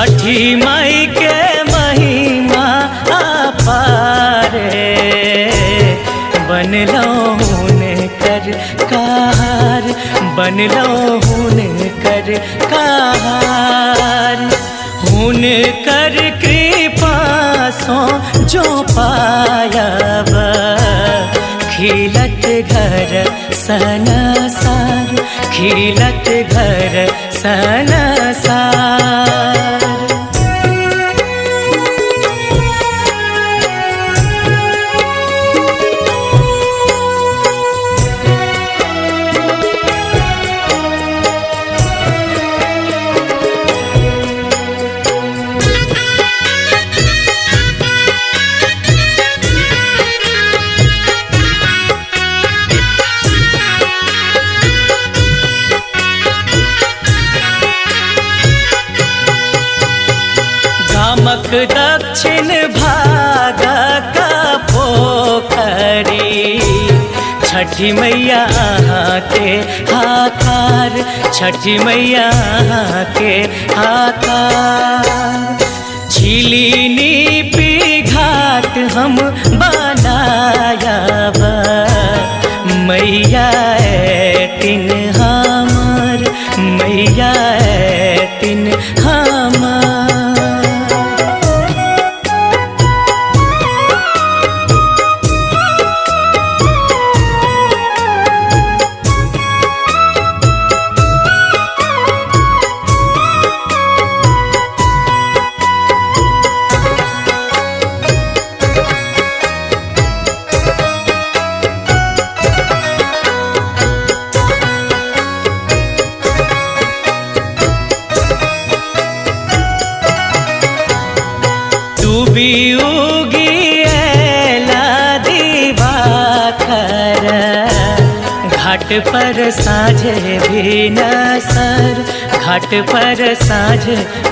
छठी माई के महिमा अपार बनलो हुनकर कार, बनलो हुनकर कार। हुनकर कृपा सो जो पायब खिलत घर सनसार, खिलत घर सनसार। गामक दक्षिण भाग का पोखरी छठी मैया के हाकार, छठी मैया के हाकार। झिलिनी पी घाट हम बनायब मैया तिन हमर, मैया तिन हमर। डूबी उगी एला दिवाकर घाट पर साँझ भी नसर, घाट पर साँझ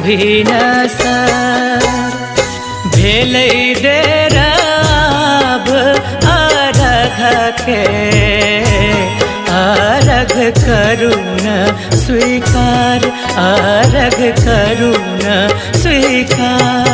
भी नसर। भेलै देर अब अर्घ के, अर्घ करुण स्वीकार, अर्घ करुण स्वीकार।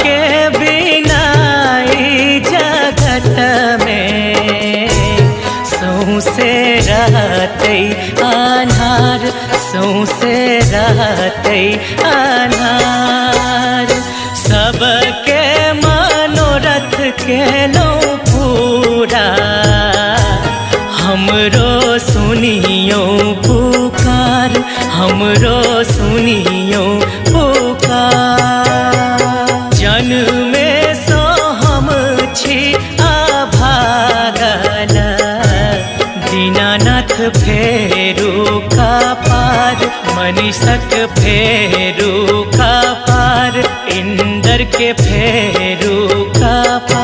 के बिना जगत में सौंसे रहते अन्हार, सौंसे रहते अन्हार। सबके मनोरथ के लो पूरा हमरो सुनियो पुकार, हमरो सुनियो पुकार। जन्मे सो हम छी अभागल दीनानाथ फेरू का पार, मनीषक फेरू का पार, इंद्र के फेरू का पार।